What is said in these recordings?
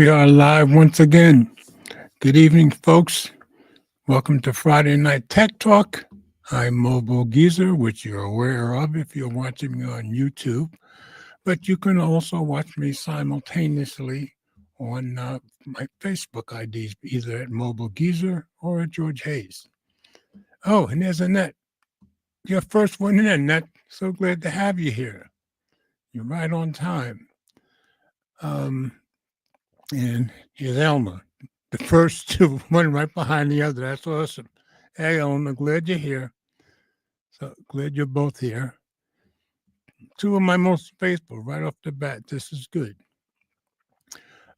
We are live once again. Good evening, folks. Welcome to Friday Night Tech Talk. I'm Mobile Geezer, which you're aware of if you're watching me on YouTube. But you can also watch me simultaneously on my Facebook IDs, either at Mobile Geezer or at George Hayes. Oh, and there's Annette. Your first one in, Annette. So glad to have you here. You're right on time. And here's Elma. The first two, one right behind the other. That's awesome. Hey, Elma, glad you're here. So glad you're both here. Two of my most faithful right off the bat. This is good.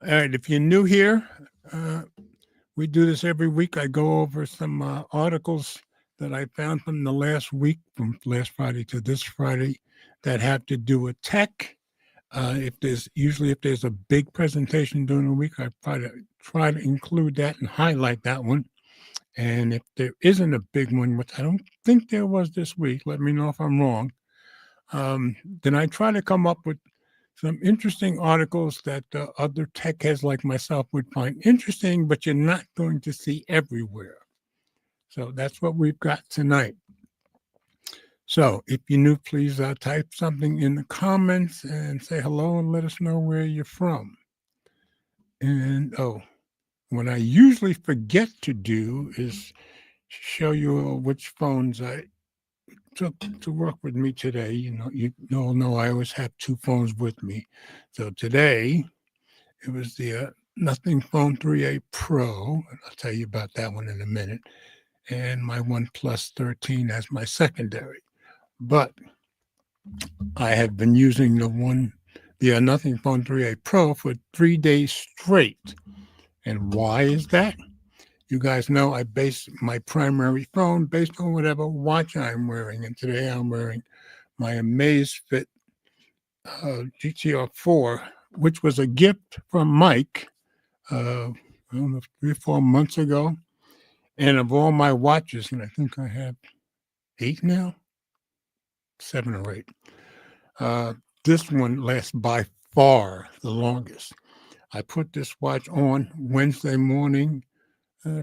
All right, if you're new here, we do this every week. I go over some articles that I found from the last week, from last Friday to this Friday, that have to do with tech. If there's a big presentation during the week, I try to include that and highlight that one. And if there isn't a big one, which I don't think there was this week, let me know if I'm wrong. Then I try to come up with some interesting articles that other tech heads like myself would find interesting, but you're not going to see everywhere. So that's what we've got tonight. So if you're new, please type something in the comments and say hello and let us know where you're from. And what I usually forget to do is show you which phones I took to work with me today. You all know I always have two phones with me. So today it was the Nothing Phone 3A Pro. I'll tell you about that one in a minute. And my OnePlus 13 as my secondary. But I have been using the Nothing Phone 3A Pro for 3 days straight. And why is that? You guys know I base my primary phone based on whatever watch I'm wearing. And today I'm wearing my Amazfit GTR4, which was a gift from Mike, I don't know, 3 or 4 months ago. And of all my watches, and I think I have 8 now, 7 or 8. This one lasts by far the longest. I put this watch on Wednesday morning,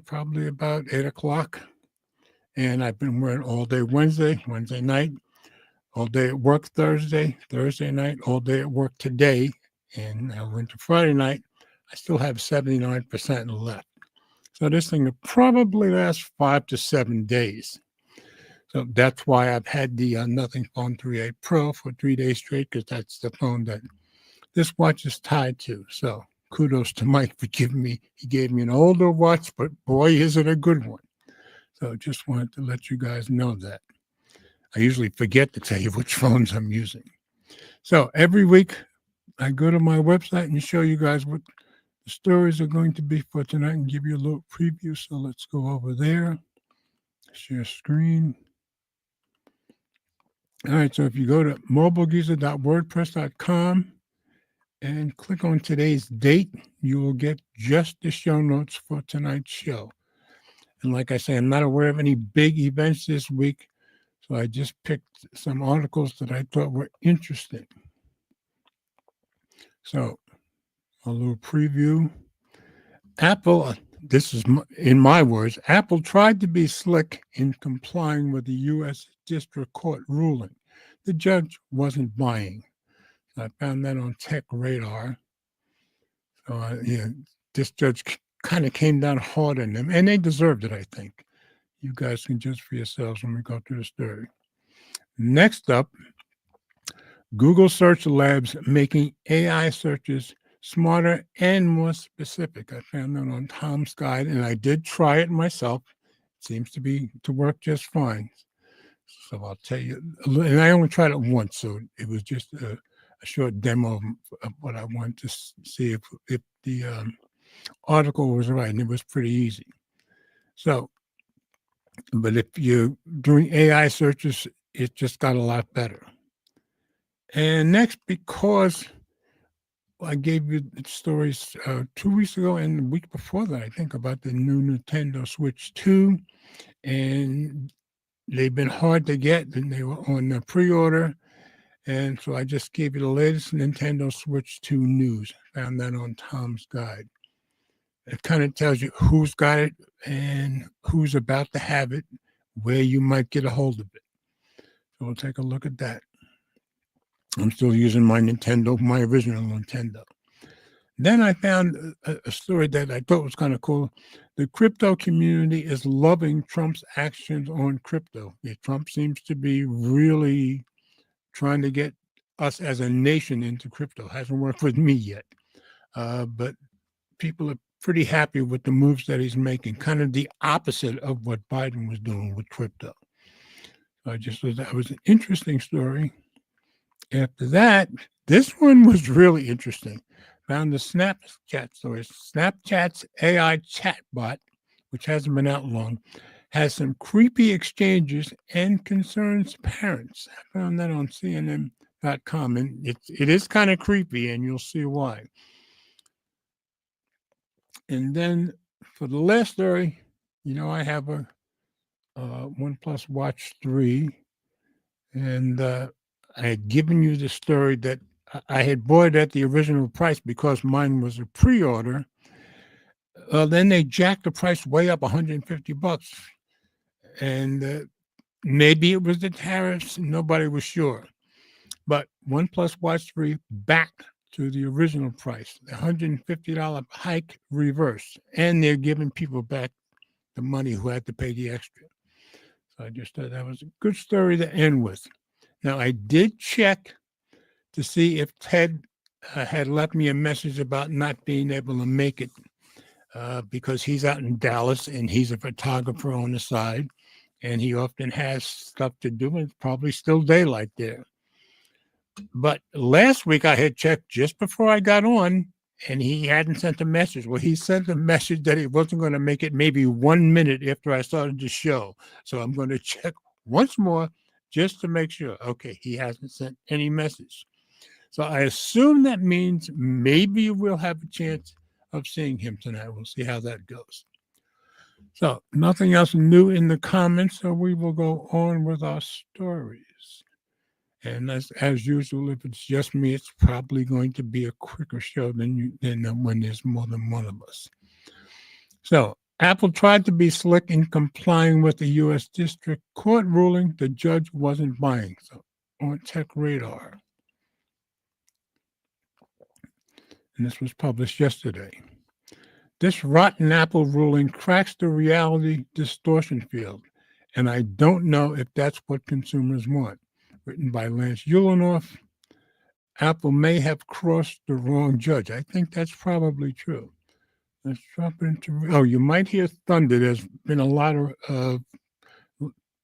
probably about 8 o'clock. And I've been wearing all day Wednesday night, all day at work Thursday night, all day at work today. And I went to Friday night. I still have 79% left. So this thing will probably last 5 to 7 days. So that's why I've had the Nothing Phone 3A Pro for 3 days straight, because that's the phone that this watch is tied to. So kudos to Mike for giving me. He gave me an older watch, but boy, is it a good one. So just wanted to let you guys know that. I usually forget to tell you which phones I'm using. So every week I go to my website and show you guys what the stories are going to be for tonight and give you a little preview. So let's go over there. Share screen. All right, so if you go to mobilegeezer.wordpress.com and click on today's date, you will get just the show notes for tonight's show. And like I say, I'm not aware of any big events this week, so I just picked some articles that I thought were interesting. So a little preview. Apple, this is in my words, Apple tried to be slick in complying with the U.S. District Court ruling. The judge wasn't buying. I found that on Tech Radar. So, this judge kind of came down hard on them, and they deserved it, I think. You guys can judge for yourselves when we go through the story. Next up, Google Search Labs making AI searches smarter and more specific. I found that on Tom's Guide, and I did try it myself. It seems to work just fine. So I'll tell you, and I only tried it once, so it was just a short demo of what I wanted to see if the article was right, and it was pretty easy. So, but if you're doing AI searches, it just got a lot better. And next, because I gave you the stories 2 weeks ago and the week before that, I think, about the new Nintendo Switch 2, and they've been hard to get, and they were on the pre-order, And so I just gave you the latest Nintendo Switch 2 news. Found that on Tom's Guide. It kind of tells you who's got it and who's about to have it, where you might get a hold of it. So we'll take a look at that. I'm still using my original Nintendo. Then I found a story that I thought was kind of cool. The crypto community is loving Trump's actions on crypto. Yeah, Trump seems to be really trying to get us as a nation into crypto. Hasn't worked with me yet. But people are pretty happy with the moves that he's making, kind of the opposite of what Biden was doing with crypto. So I just thought that was an interesting story. After that, this one was really interesting. Found the Snapchat story. Snapchat's AI chatbot, which hasn't been out long, has some creepy exchanges and concerns parents. I found that on CNN.com, and it is kind of creepy, and you'll see why. And then for the last story, I have a OnePlus Watch 3, and I had given you the story that I had bought it at the original price because mine was a pre-order. Then they jacked the price way up $150. And maybe it was the tariffs. Nobody was sure. But OnePlus Watch 3 back to the original price, the $150 hike reversed. And they're giving people back the money who had to pay the extra. So I just thought that was a good story to end with. Now, I did check to see if Ted had left me a message about not being able to make it because he's out in Dallas and he's a photographer on the side and he often has stuff to do and it's probably still daylight there. But last week I had checked just before I got on and he hadn't sent a message. Well, he sent a message that he wasn't going to make it maybe 1 minute after I started the show. So I'm going to check once more just to make sure. Okay, he hasn't sent any message. So I assume that means maybe we'll have a chance of seeing him tonight. We'll see how that goes. So nothing else new in the comments, so we will go on with our stories. And as usual, if it's just me, it's probably going to be a quicker show than when there's more than one of us. So Apple tried to be slick in complying with the U.S. District Court ruling the judge wasn't buying. So on Tech Radar. And this was published yesterday. This rotten Apple ruling cracks the reality distortion field, and I don't know if that's what consumers want. Written by Lance Ulanoff. Apple may have crossed the wrong judge. I think that's probably true. Let's drop into. You might hear thunder. There's been a lot of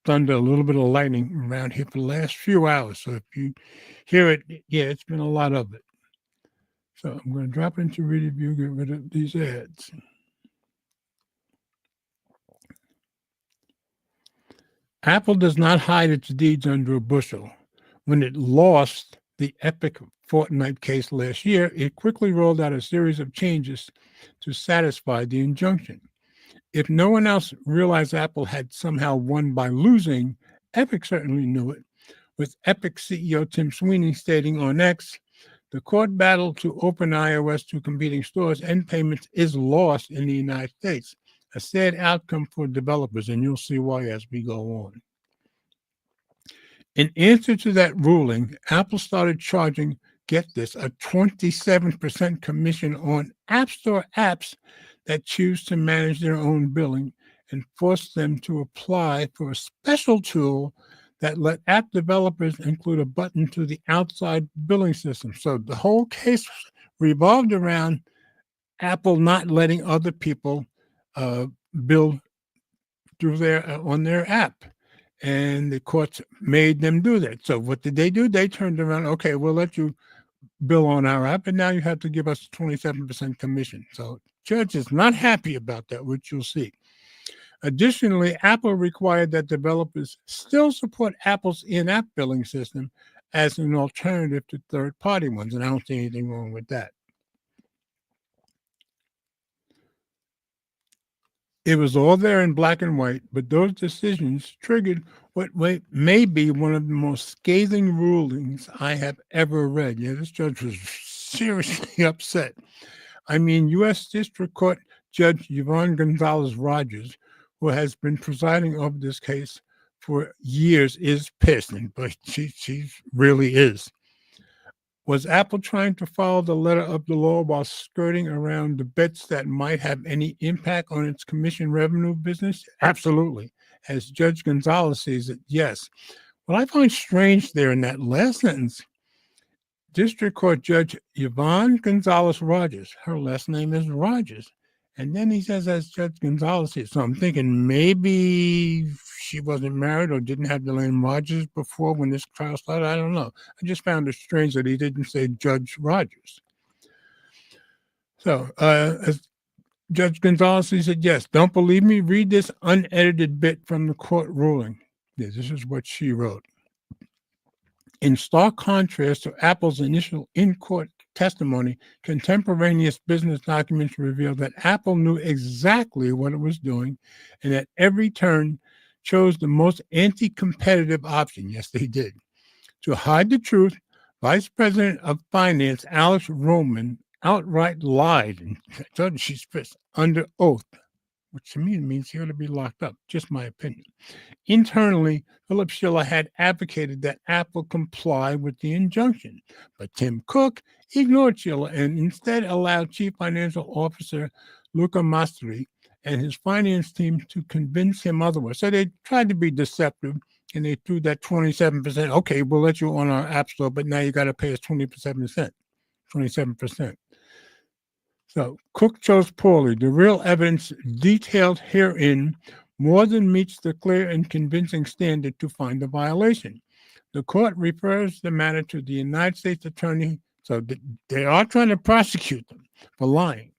thunder, a little bit of lightning around here for the last few hours. So if you hear it, yeah, it's been a lot of it. So I'm going to drop into review, get rid of these ads. Apple does not hide its deeds under a bushel. When it lost the epic Fortnite case last year, it quickly rolled out a series of changes to satisfy the injunction. If no one else realized Apple had somehow won by losing, Epic certainly knew it, with Epic CEO Tim Sweeney stating on X, the court battle to open iOS to competing stores and payments is lost in the United States. A sad outcome for developers, and you'll see why as we go on. In answer to that ruling, Apple started charging, get this, a 27% commission on App Store apps that choose to manage their own billing and forced them to apply for a special tool that let app developers include a button to the outside billing system. So the whole case revolved around Apple not letting other people bill through on their app. And the courts made them do that. So what did they do? They turned around, okay, we'll let you bill on our app, and now you have to give us 27% commission. So judge is not happy about that, which you'll see. Additionally, Apple required that developers still support Apple's in-app billing system as an alternative to third-party ones, and I don't see anything wrong with that. It was all there in black and white, but those decisions triggered what may be one of the most scathing rulings I have ever read. Yeah, this judge was seriously upset. I mean, U.S. District Court Judge Yvonne Gonzalez Rogers, who has been presiding over this case for years, is pissed, but she really is. Was Apple trying to follow the letter of the law while skirting around the bits that might have any impact on its commission revenue business? Absolutely. As Judge Gonzalez says it, yes. What I find strange there in that last sentence, District Court Judge Yvonne Gonzalez Rogers, her last name is Rogers. And then he says, as Judge Gonzalez says, so I'm thinking maybe she wasn't married or didn't have the name Rogers before when this trial started. I don't know. I just found it strange that he didn't say Judge Rogers. So, as Judge Gonzalez said, yes, don't believe me? Read this unedited bit from the court ruling. Yeah, this is what she wrote. In stark contrast to Apple's initial in-court testimony, contemporaneous business documents reveal that Apple knew exactly what it was doing and at every turn chose the most anti-competitive option. Yes, they did. To hide the truth, Vice President of Finance Alex Roman outright lied and told she's under oath, which to me means he ought to be locked up, just my opinion. Internally, Philip Schiller had advocated that Apple comply with the injunction, but Tim Cook ignored Schiller and instead allowed Chief Financial Officer Luca Mastri and his finance team to convince him otherwise. So they tried to be deceptive, and they threw that 27%. Okay, we'll let you on our App Store, but now you got to pay us 27%. So Cook chose poorly. The real evidence detailed herein more than meets the clear and convincing standard to find the violation. The court refers the matter to the United States Attorney, so they are trying to prosecute them for lying,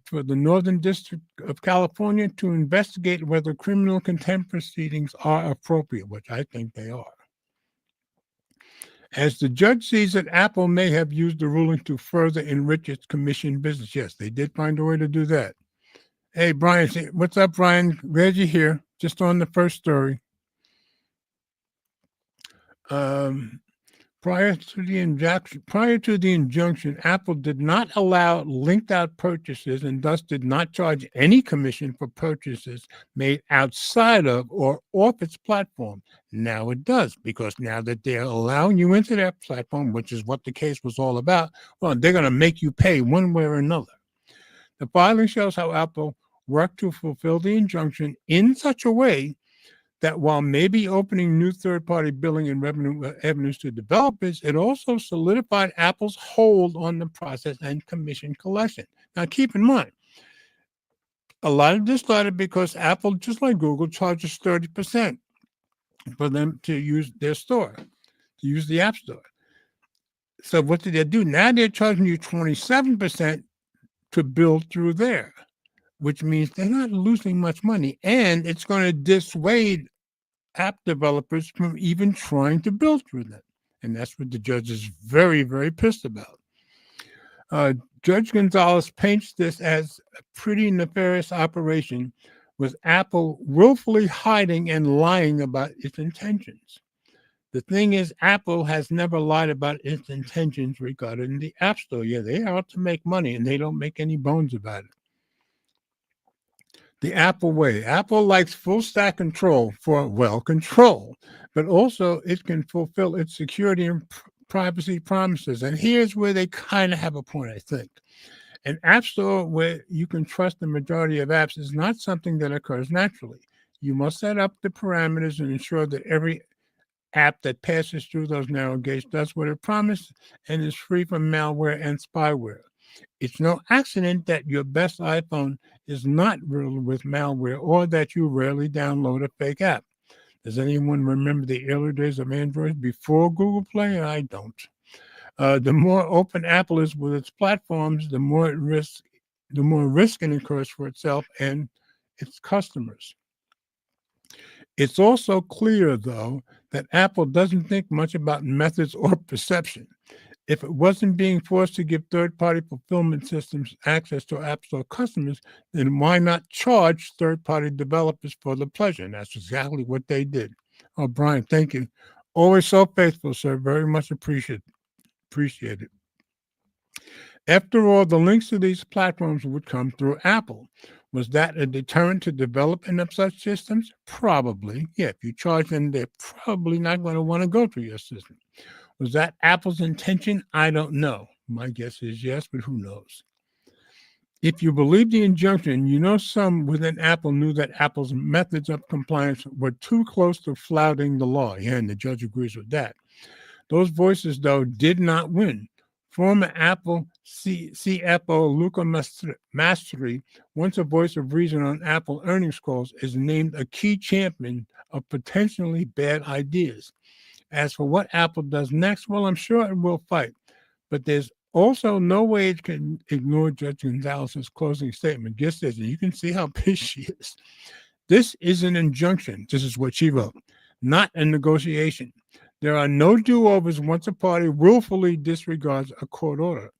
for the Northern District of California to investigate whether criminal contempt proceedings are appropriate, which I think they are. As the judge sees it, Apple may have used the ruling to further enrich its commission business. Yes, they did find a way to do that. Hey, Brian, what's up, Brian? Glad you're here. Just on the first story. Prior to the injunction, Apple did not allow linked out purchases and thus did not charge any commission for purchases made outside of or off its platform. Now it does, because now that they're allowing you into their platform, which is what the case was all about, well, they're going to make you pay one way or another. The filing shows how Apple worked to fulfill the injunction in such a way that while maybe opening new third-party billing and revenue avenues to developers, it also solidified Apple's hold on the process and commission collection. Now, keep in mind, a lot of this started because Apple, just like Google, charges 30% for them to use their store, to use the App Store. So what did they do? Now they're charging you 27% to build through there, which means they're not losing much money, and it's going to dissuade app developers from even trying to build through them. And that's what the judge is very, very pissed about. Judge Gonzalez paints this as a pretty nefarious operation, with Apple willfully hiding and lying about its intentions. The thing is, Apple has never lied about its intentions regarding the App Store. Yeah, they are out to make money, and they don't make any bones about it. The Apple way. Apple likes full stack control for, well, control, but also it can fulfill its security and privacy promises. And here's where they kind of have a point, I think. An app store where you can trust the majority of apps is not something that occurs naturally. You must set up the parameters and ensure that every app that passes through those narrow gates does what it promised and is free from malware and spyware. It's no accident that your best iPhone is not riddled with malware or that you rarely download a fake app. Does anyone remember the early days of Android before Google Play? I don't. The more open Apple is with its platforms, the more risk it incurs for itself and its customers. It's also clear, though, that Apple doesn't think much about methods or perception. If it wasn't being forced to give third-party fulfillment systems access to App Store customers, then why not charge third-party developers for the pleasure? And that's exactly what they did. Oh, Brian, thank you. Always so faithful, sir. Very much appreciated. After all, the links to these platforms would come through Apple. Was that a deterrent to development of such systems? Probably. Yeah, if you charge them, they're probably not going to want to go through your system. Was that Apple's intention? I don't know. My guess is yes, but who knows? If you believe the injunction, you know some within Apple knew that Apple's methods of compliance were too close to flouting the law. Yeah, and the judge agrees with that. Those voices, though, did not win. Former Apple CFO Luca Mastri, once a voice of reason on Apple earnings calls, is named a key champion of potentially bad ideas. As for what Apple does next, well, I'm sure it will fight. But there's also no way it can ignore Judge Gonzalez's closing statement. Just as you can see how pissed she is. This is an injunction. This is what she wrote, not a negotiation. There are no do-overs once a party willfully disregards a court order.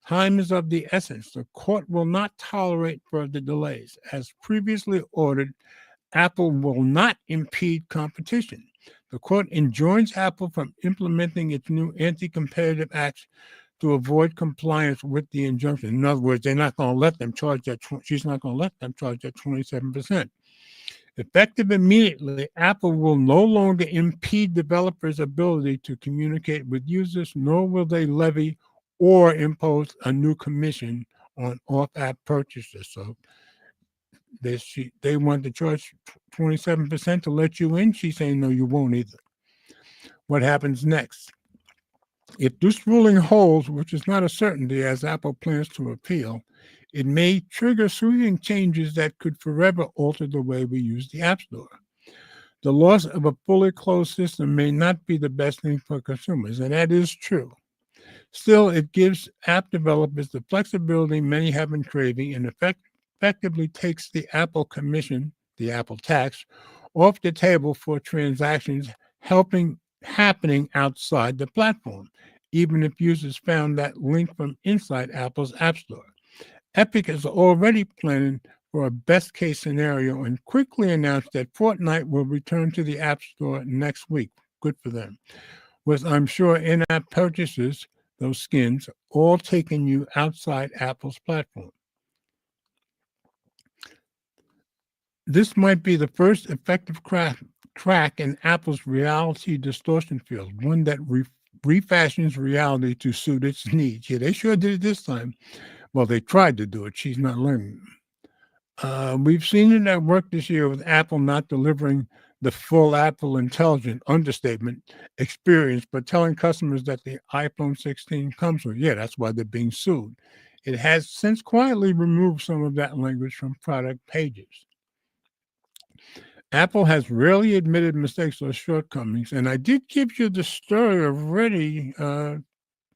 Time is of the essence. The court will not tolerate further delays. As previously ordered, Apple will not impede competition. The court enjoins Apple from implementing its new anti-competitive acts to avoid compliance with the injunction. In other words, they're not going to let them charge that. She's not going to let them charge that 27%. Effective immediately, Apple will no longer impede developers' ability to communicate with users, nor will they levy or impose a new commission on off-app purchases. So they want to charge 27% to let you in. She's saying, no, you won't either. What happens next? If this ruling holds, which is not a certainty as Apple plans to appeal, it may trigger sweeping changes that could forever alter the way we use the App Store. The loss of a fully closed system may not be the best thing for consumers, and that is true. Still, it gives app developers the flexibility many have been craving and effectively takes the Apple Commission, the Apple tax, off the table for transactions happening outside the platform, even if users found that link from inside Apple's App Store. Epic is already planning for a best-case scenario and quickly announced that Fortnite will return to the App Store next week. Good for them. With, I'm sure, in-app purchases, those skins, all taking you outside Apple's platform. This might be the first effective crack in Apple's reality distortion field, one that refashions reality to suit its needs. Yeah, they sure did it this time. Well, they tried to do it. She's not learning. We've seen it at work this year with Apple not delivering the full Apple Intelligent understatement experience, but telling customers that the iPhone 16 comes with. Yeah, that's why they're being sued. It has since quietly removed some of that language from product pages. Apple has rarely admitted mistakes or shortcomings, and I did give you the story already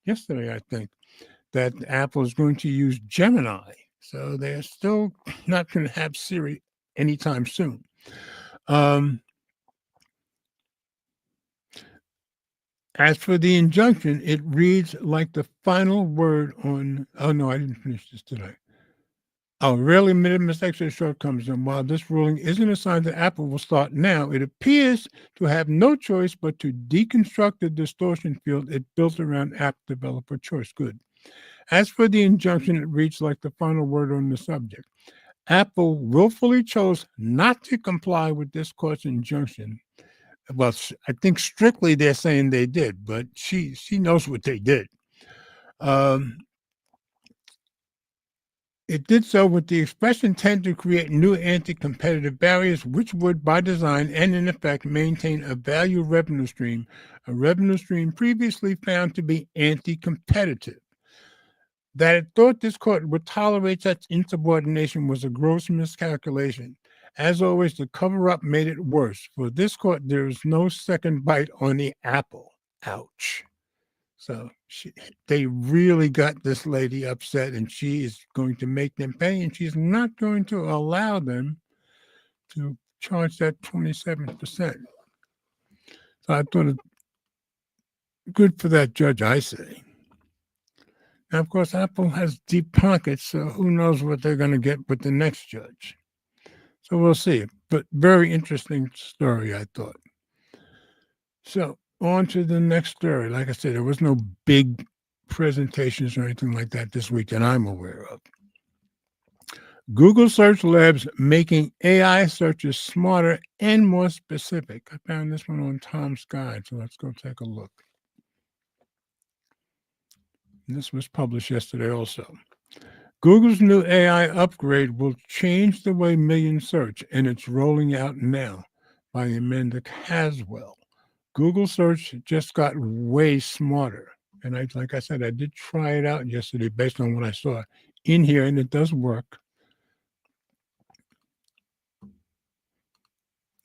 yesterday, I think, that Apple is going to use Gemini. So they're still not going to have Siri anytime soon. As for the injunction, it reads like the final word on. Oh, no, I didn't finish this today. Rarely admitted mistakes or shortcomings. And while this ruling isn't a sign that Apple will start now, it appears to have no choice but to deconstruct the distortion field it built around app developer choice. Good. As for the injunction, it reads like the final word on the subject. Apple willfully chose not to comply with this court's injunction. Well, I think strictly they're saying they did, but she knows what they did. It did so with the express intent to create new anti-competitive barriers, which would, by design and in effect, maintain a value revenue stream, a revenue stream previously found to be anti-competitive. That it thought this court would tolerate such insubordination was a gross miscalculation. As always, the cover-up made it worse. For this court, there is no second bite on the apple. Ouch. So they really got this lady upset, and she is going to make them pay, and she's not going to allow them to charge that 27%. So I thought it good for that judge, I say. Now, of course, Apple has deep pockets, so who knows what they're going to get with the next judge. So we'll see. But very interesting story, I thought. So on to the next story. Like I said, there was no big presentations or anything like that this week that I'm aware of. Google Search Labs making AI searches smarter and more specific. I found this one on Tom's Guide, so let's go take a look. And this was published yesterday also. Google's new AI upgrade will change the way millions search, and it's rolling out now by Amanda Caswell. Google Search just got way smarter. And like I said, I did try it out yesterday based on what I saw in here, and it does work.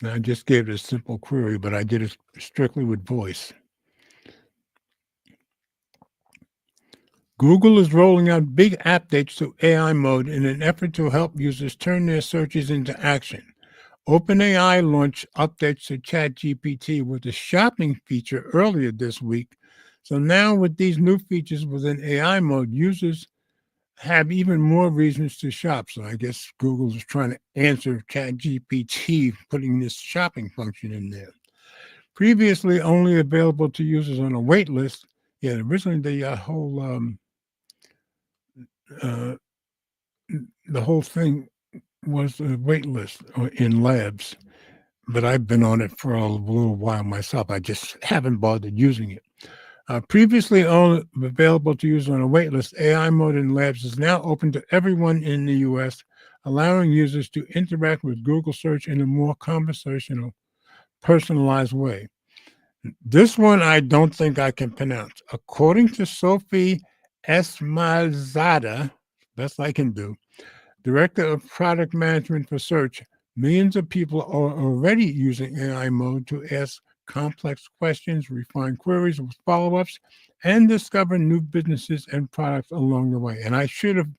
And I just gave it a simple query, but I did it strictly with voice. Google is rolling out big updates to AI mode in an effort to help users turn their searches into action. OpenAI launched updates to ChatGPT with the shopping feature earlier this week. So now with these new features within AI mode, users have even more reasons to shop. So I guess Google is trying to answer ChatGPT, putting this shopping function in there. Previously only available to users on a wait list. Yeah, originally the whole thing was a wait list in labs, but I've been on it for a little while myself. I just haven't bothered using it. Previously only available to use on a wait list, AI mode in labs is now open to everyone in the U.S., allowing users to interact with Google Search in a more conversational, personalized way. This one I don't think I can pronounce. According to Sophie Esmazada, best I can do, Director of Product Management for Search, millions of people are already using AI mode to ask complex questions, refine queries with follow-ups, and discover new businesses and products along the way. And I should have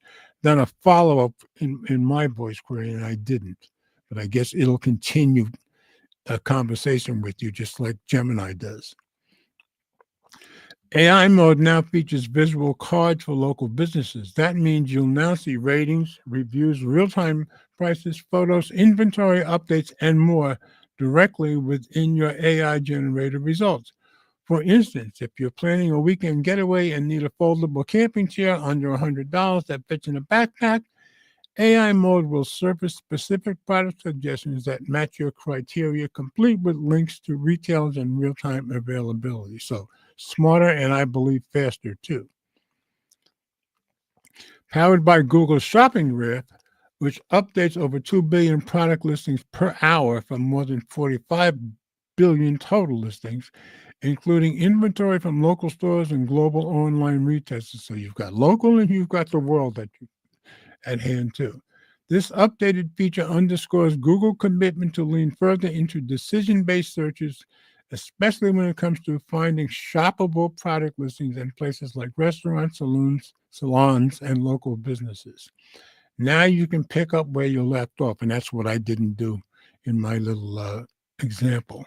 done a follow-up in my voice query, and I didn't. But I guess it'll continue a conversation with you just like Gemini does. AI mode now features visual cards for local businesses. That means you'll now see ratings, reviews, real-time prices, photos, inventory updates, and more directly within your AI-generated results. For instance, if you're planning a weekend getaway and need a foldable camping chair under $100 that fits in a backpack, AI mode will surface specific product suggestions that match your criteria, complete with links to retailers and real-time availability. So smarter and I believe faster too. Powered by Google's Shopping Graph, which updates over 2 billion product listings per hour from more than 45 billion total listings, including inventory from local stores and global online retailers. So you've got local and you've got the world at hand too. This updated feature underscores Google's commitment to lean further into decision-based searches, especially when it comes to finding shoppable product listings in places like restaurants, salons, and local businesses. Now you can pick up where you left off, and that's what I didn't do in my little example.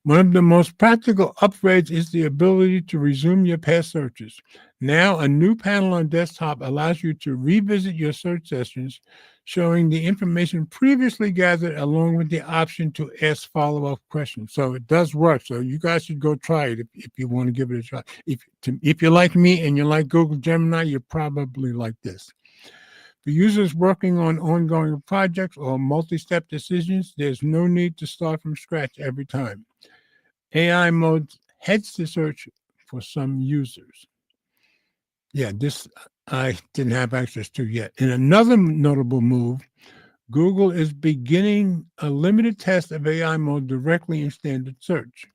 One of the most practical upgrades is the ability to resume your past searches. Now, a new panel on desktop allows you to revisit your search sessions, showing the information previously gathered along with the option to ask follow-up questions. So it does work. So you guys should go try it if you want to give it a try. If you're like me and you like Google Gemini, you're probably like this. For users working on ongoing projects or multi-step decisions, there's no need to start from scratch every time. AI mode heads to search for some users. Yeah, this I didn't have access to yet. In another notable move, Google is beginning a limited test of AI mode directly in standard search.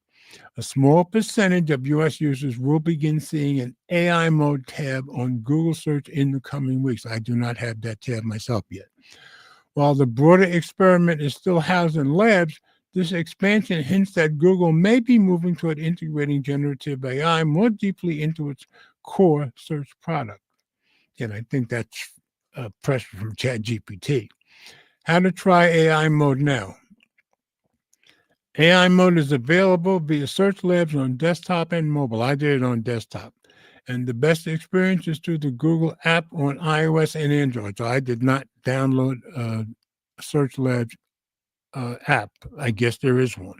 A small percentage of U.S. users will begin seeing an AI mode tab on Google search in the coming weeks. I do not have that tab myself yet. While the broader experiment is still housed in labs, this expansion hints that Google may be moving toward integrating generative AI more deeply into its core search product. And I think that's pressure from ChatGPT. How to try AI mode now. AI mode is available via Search Labs on desktop and mobile. I did it on desktop. And the best experience is through the Google app on iOS and Android. So I did not download Search Labs app. I guess there is one.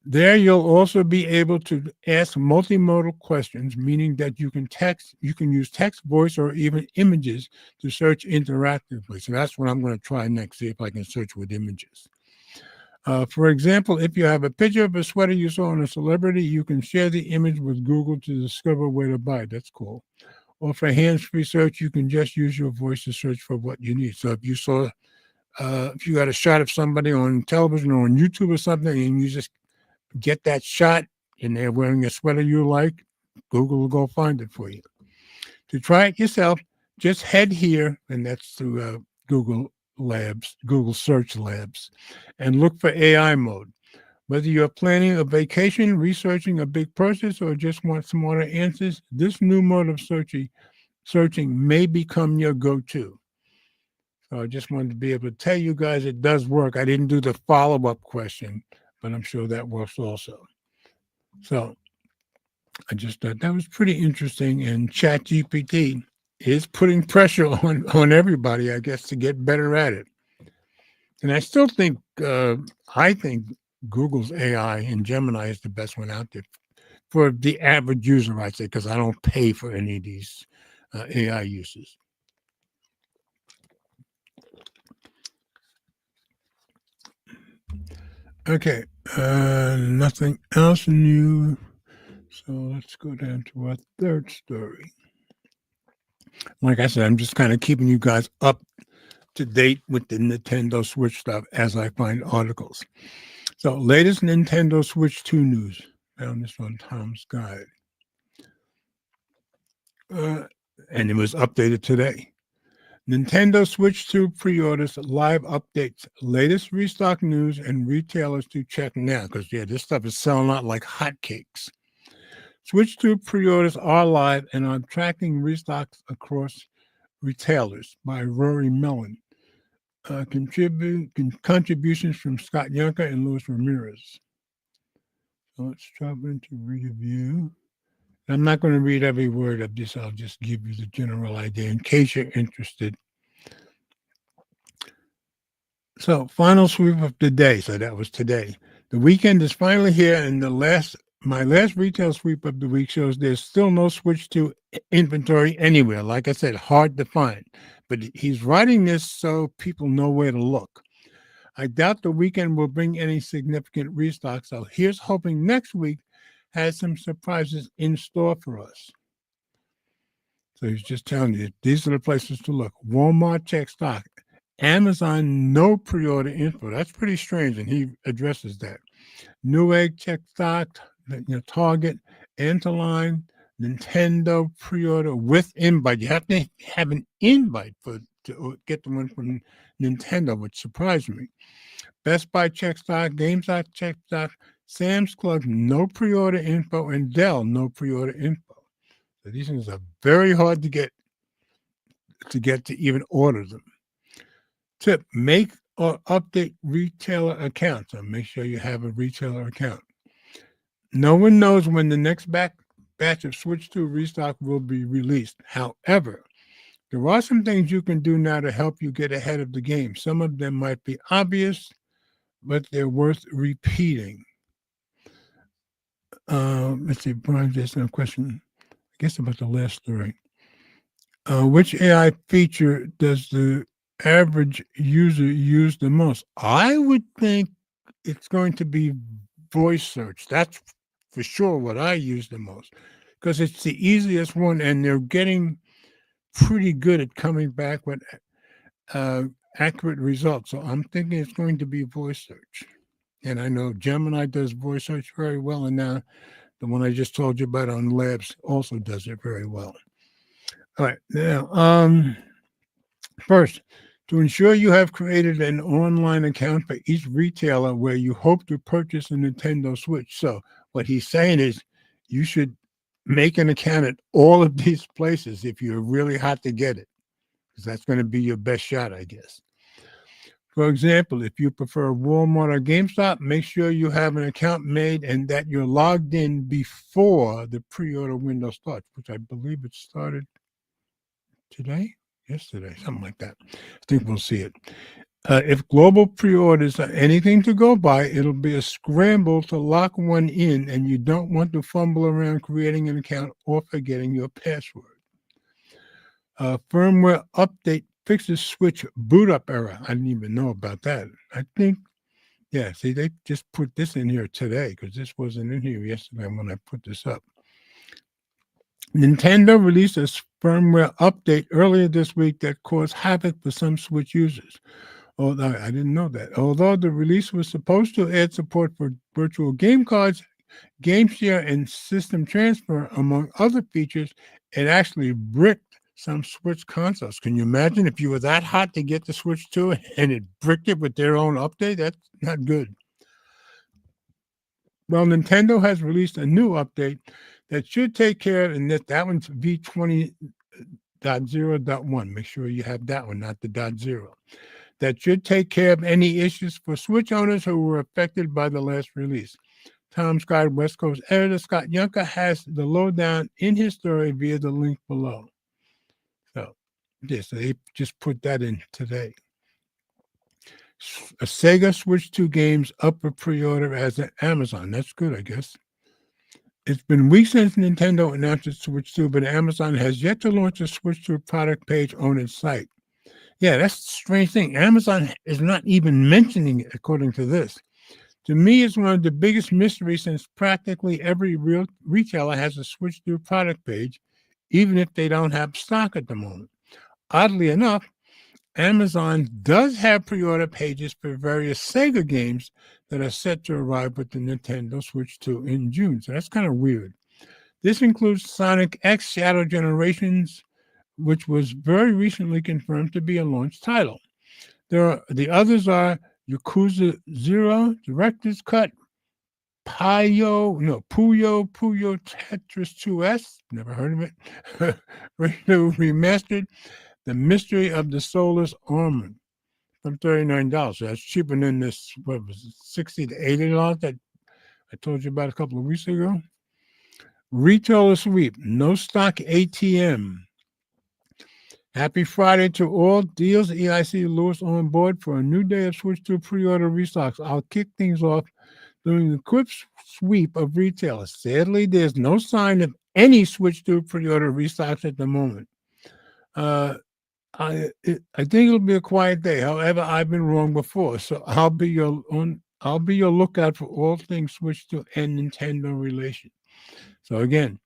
There, you'll also be able to ask multimodal questions, meaning that you can use text, voice, or even images to search interactively. So that's what I'm going to try next, see if I can search with images. For example, if you have a picture of a sweater you saw on a celebrity, you can share the image with Google to discover where to buy it. That's cool. Or for hands-free search, you can just use your voice to search for what you need. So if you saw, if you got a shot of somebody on television or on YouTube or something, and you just get that shot and they're wearing a sweater you like, Google will go find it for you. To try it yourself, just head here, and that's through Google Search Labs, and look for AI mode. Whether you're planning a vacation, researching a big purchase, or just want smarter answers, this new mode of searching may become your go-to. So I just wanted to be able to tell you guys it does work. I didn't do the follow-up question, but I'm sure that works also. So I just thought that was pretty interesting. And ChatGPT is putting pressure on everybody, I guess, to get better at it. And I still think, I think Google's AI and Gemini is the best one out there for the average user, I'd say, because I don't pay for any of these AI uses. Okay, nothing else new. So let's go down to our third story. Like I said, I'm just kind of keeping you guys up to date with the Nintendo Switch stuff as I find articles. So, latest Nintendo Switch 2 news. Found this on Tom's Guide. And it was updated today. Nintendo Switch 2 pre-orders, live updates, latest restock news, and retailers to check now. Because, yeah, this stuff is selling out like hotcakes. Switch 2 pre-orders are live and are tracking restocks across retailers by Rory Mellon. Contributions from Scott Yunker and Luis Ramirez. So let's drop into review. I'm not going to read every word of this. I'll just give you the general idea in case you're interested. So, final sweep of the day. So that was today. The weekend is finally here, and my last retail sweep of the week shows there's still no Switch 2 inventory anywhere. Like I said, hard to find. But he's writing this so people know where to look. I doubt the weekend will bring any significant restock, so here's hoping next week has some surprises in store for us. So he's just telling you, these are the places to look. Walmart, check stock. Amazon, no pre-order info. That's pretty strange, and he addresses that. Newegg, check stock. Target, Antoline, Nintendo pre-order with invite. You have to have an invite to get the one from Nintendo, which surprised me. Best Buy check stock, GameStop check stock, Sam's Club no pre-order info, and Dell no pre-order info. So these things are very hard to get to even order them. Tip: make or update retailer accounts. So make sure you have a retailer account. No one knows when the next batch of Switch 2 restock will be released. However, there are some things you can do now to help you get ahead of the game. Some of them might be obvious, but they're worth repeating. Let's see, Brian, there's no question, I guess, about the last story. Which AI feature does the average user use the most? I would think it's going to be voice search. That's for sure what I use the most, because it's the easiest one, and they're getting pretty good at coming back with accurate results. So I'm thinking it's going to be voice search. And I know Gemini does voice search very well, and now the one I just told you about on Labs also does it very well. All right, now, first, to ensure you have created an online account for each retailer where you hope to purchase a Nintendo Switch. So what he's saying is you should make an account at all of these places if you're really hot to get it, because that's going to be your best shot, I guess. For example, if you prefer Walmart or GameStop, make sure you have an account made and that you're logged in before the pre-order window starts, which I believe it started yesterday, something like that. I think we'll see it. If global pre-orders are anything to go by, it'll be a scramble to lock one in, and you don't want to fumble around creating an account or forgetting your password. Firmware update fixes Switch boot up error. I didn't even know about that. I think, yeah, see, they just put this in here today because this wasn't in here yesterday when I put this up. Nintendo released a firmware update earlier this week that caused havoc for some Switch users. Although I didn't know that. Although the release was supposed to add support for virtual game cards, game share, and system transfer, among other features, it actually bricked some Switch consoles. Can you imagine if you were that hot to get the Switch 2 and it bricked it with their own update? That's not good. Well, Nintendo has released a new update that should take care of, and that one's v20.0.1. Make sure you have that one, not the .0. That should take care of any issues for Switch owners who were affected by the last release. Tom's Guide West Coast editor Scott Yunker has the lowdown in his story via the link below. So, yes, they just put that in today. A Sega Switch 2 games up for pre-order as an Amazon. That's good, I guess. It's been weeks since Nintendo announced its Switch 2, but Amazon has yet to launch a Switch 2 product page on its site. Yeah, that's a strange thing. Amazon is not even mentioning it, according to this. To me, it's one of the biggest mysteries since practically every real retailer has a Switch 2 product page, even if they don't have stock at the moment. Oddly enough, Amazon does have pre-order pages for various Sega games that are set to arrive with the Nintendo Switch 2 in June. So that's kind of weird. This includes Sonic X Shadow Generations, which was very recently confirmed to be a launch title. The others are Yakuza 0, Director's Cut, Puyo Tetris 2S, never heard of it, Remastered, The Mystery of the Soulless Armor, from $39. So that's cheaper than this, what was it, $60 to $80 that I told you about a couple of weeks ago. Retailer Sweep, no stock ATM. Happy Friday to all. Deals EIC Lewis on board for a new day of Switch 2 pre-order restocks. I'll kick things off doing a quick sweep of retailers. Sadly, there's no sign of any Switch 2 pre-order restocks at the moment. I think it'll be a quiet day. However, I've been wrong before, so I'll be your lookout for all things Switch 2 and Nintendo relation. So again,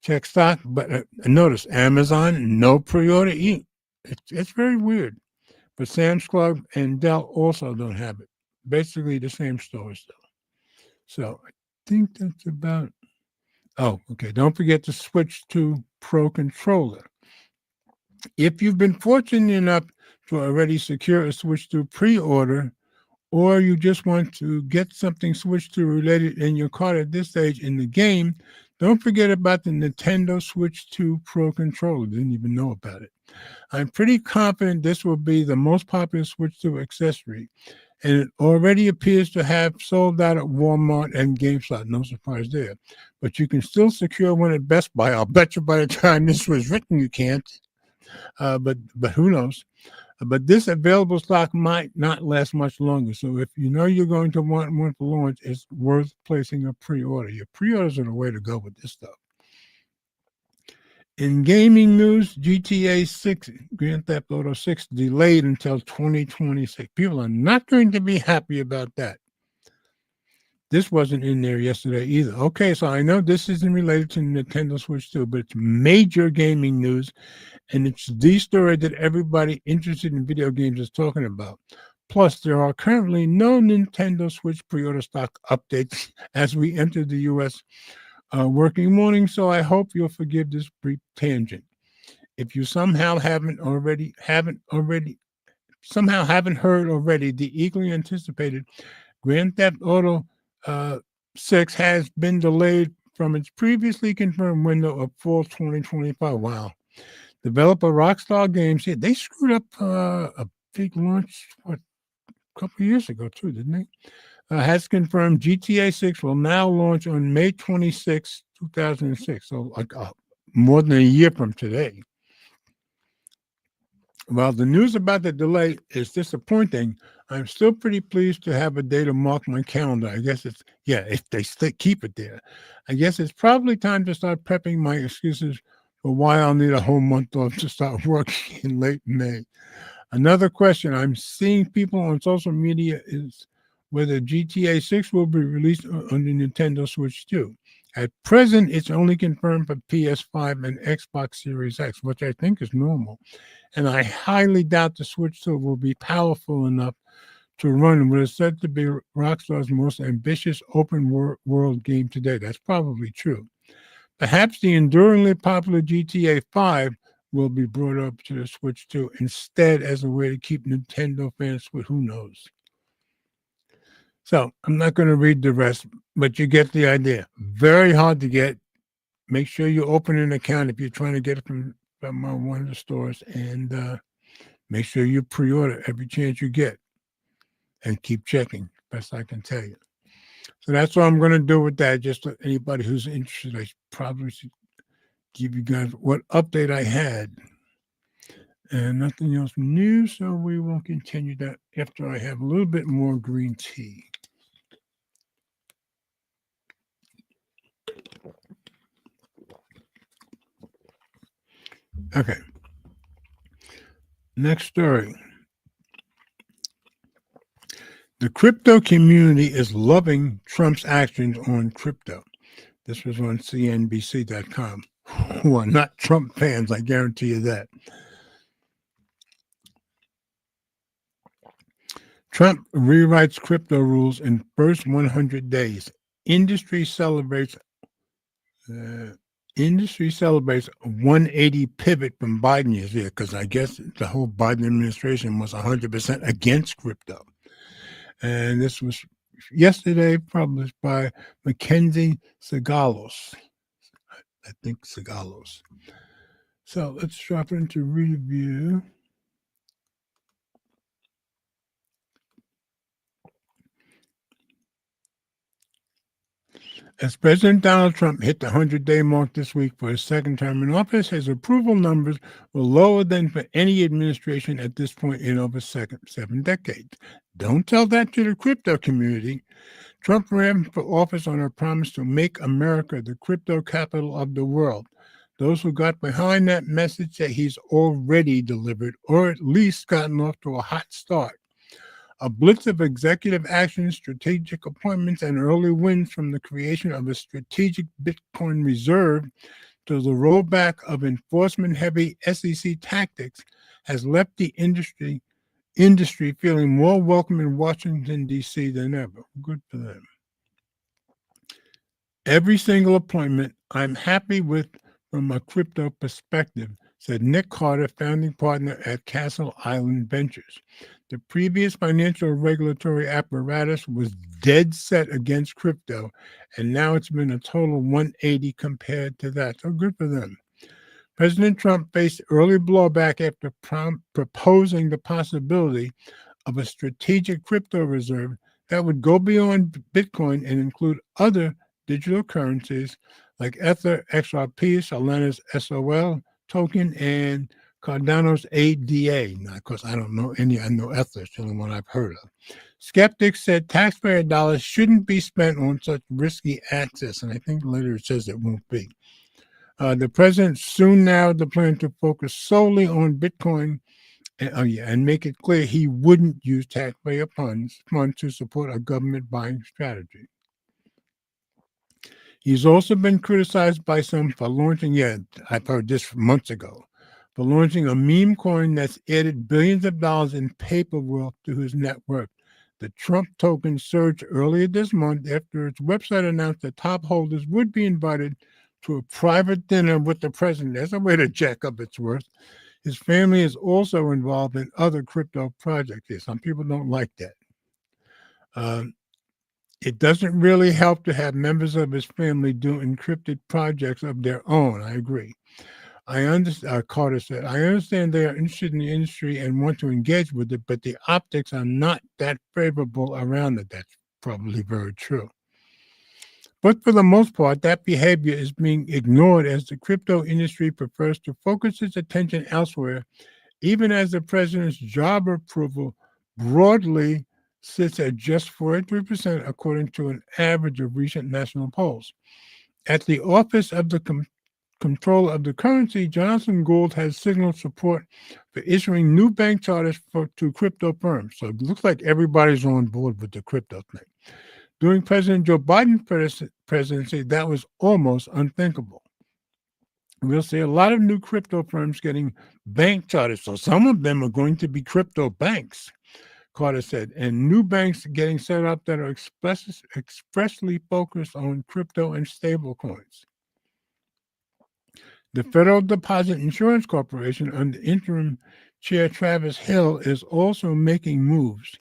check stock, but notice Amazon, no pre-order. It's very weird. But Sam's Club and Dell also don't have it. Basically the same stores, though. So I think that's about. Oh, okay. Don't forget to switch to Pro Controller. If you've been fortunate enough to already secure a Switch 2 pre-order, or you just want to get something Switch 2 related in your cart at this stage in the game, don't forget about the Nintendo Switch 2 Pro Controller. Didn't even know about it. I'm pretty confident this will be the most popular Switch 2 accessory, and it already appears to have sold out at Walmart and GameStop. No surprise there. But you can still secure one at Best Buy. I'll bet you by the time this was written, you can't. But who knows? But this available stock might not last much longer. So if you know you're going to want one for launch, it's worth placing a pre-order. Your pre-orders are the way to go with this stuff. In gaming news, GTA 6, Grand Theft Auto 6, delayed until 2026. People are not going to be happy about that. This wasn't in there yesterday either. Okay, so I know this isn't related to Nintendo Switch 2, but it's major gaming news, and it's the story that everybody interested in video games is talking about. Plus, there are currently no Nintendo Switch pre-order stock updates as we enter the U.S. Working morning, so I hope you'll forgive this brief tangent. If you somehow haven't heard already, the eagerly anticipated Grand Theft Auto 6 has been delayed from its previously confirmed window of fall 2025. Wow. Developer Rockstar Games, they screwed up a big launch couple of years ago too, didn't he? Has confirmed GTA 6 will now launch on May 26, 2006. So like more than a year from today. While the news about the delay is disappointing, I'm still pretty pleased to have a day to mark my calendar. I guess it's, if they keep it there. I guess it's probably time to start prepping my excuses for why I'll need a whole month off to start working in late May. Another question I'm seeing people on social media is whether GTA 6 will be released on the Nintendo Switch 2. At present, it's only confirmed for PS5 and Xbox Series X, which I think is normal. And I highly doubt the Switch 2 will be powerful enough to run what is said to be Rockstar's most ambitious open world game today. That's probably true. Perhaps the enduringly popular GTA 5 will be brought up to the Switch 2 instead as a way to keep Nintendo fans with who knows. So I'm not going to read the rest, but you get the idea. Very hard to get. Make sure you open an account if you're trying to get it from one of the stores, and make sure you pre-order every chance you get and keep checking. Best I can tell you. So that's what I'm going to do with that. Just anybody who's interested, I probably should give you guys what update I had. And nothing else new, so we will continue that after I have a little bit more green tea. Okay. Next story. The crypto community is loving Trump's actions on crypto. This was on CNBC.com. Who are not Trump fans, I guarantee you that. Trump rewrites crypto rules in first 100 days. Industry celebrates a 180 pivot from Biden years here, because I guess the whole Biden administration was 100% against crypto. And this was yesterday published by Mackenzie Sagalos. I think Sagalos. So let's drop into review. As President Donald Trump hit the 100-day mark this week for his second term in office, his approval numbers were lower than for any administration at this point in over 7 decades. Don't tell that to the crypto community. Trump ran for office on a promise to make America the crypto capital of the world. Those who got behind that message say he's already delivered, or at least gotten off to a hot start. A blitz of executive actions, strategic appointments, and early wins from the creation of a strategic Bitcoin reserve to the rollback of enforcement-heavy SEC tactics has left the industry feeling more welcome in Washington, D.C. than ever. Good for them. Every single appointment I'm happy with from a crypto perspective, said Nick Carter, founding partner at Castle Island Ventures. The previous financial regulatory apparatus was dead set against crypto, and now it's been a total 180 compared to that. So good for them. President Trump faced early blowback after proposing the possibility of a strategic crypto reserve that would go beyond Bitcoin and include other digital currencies like Ether, XRP, Solana's SOL token, and Cardano's ADA. Now, of course, I don't know any. I know Ether. It's the only one I've heard of. Skeptics said taxpayer dollars shouldn't be spent on such risky access, and I think later it says it won't be. The president soon narrowed the plan to focus solely on Bitcoin and make it clear he wouldn't use taxpayer funds to support a government buying strategy. He's also been criticized by some for launching, I've heard this months ago, for launching a meme coin that's added billions of dollars in paper wealth to his net worth. The Trump token surged earlier this month after its website announced that top holders would be invited to a private dinner with the president. That's a way to jack up its worth. His family is also involved in other crypto projects. Some people don't like that. It doesn't really help to have members of his family do encrypted projects of their own. I agree. I understand, Carter said, I understand they are interested in the industry and want to engage with it, but the optics are not that favorable around it. That's probably very true. But for the most part, that behavior is being ignored as the crypto industry prefers to focus its attention elsewhere, even as the president's job approval broadly sits at just 43%, according to an average of recent national polls. At the Office of the Control of the Currency, Jonathan Gould has signaled support for issuing new bank charters to crypto firms. So it looks like everybody's on board with the crypto thing. During President Joe Biden's presidency, that was almost unthinkable. We'll see a lot of new crypto firms getting bank charters. So some of them are going to be crypto banks, Carter said, and new banks getting set up that are expressly focused on crypto and stable coins. The Federal Deposit Insurance Corporation, under interim chair Travis Hill, is also making moves.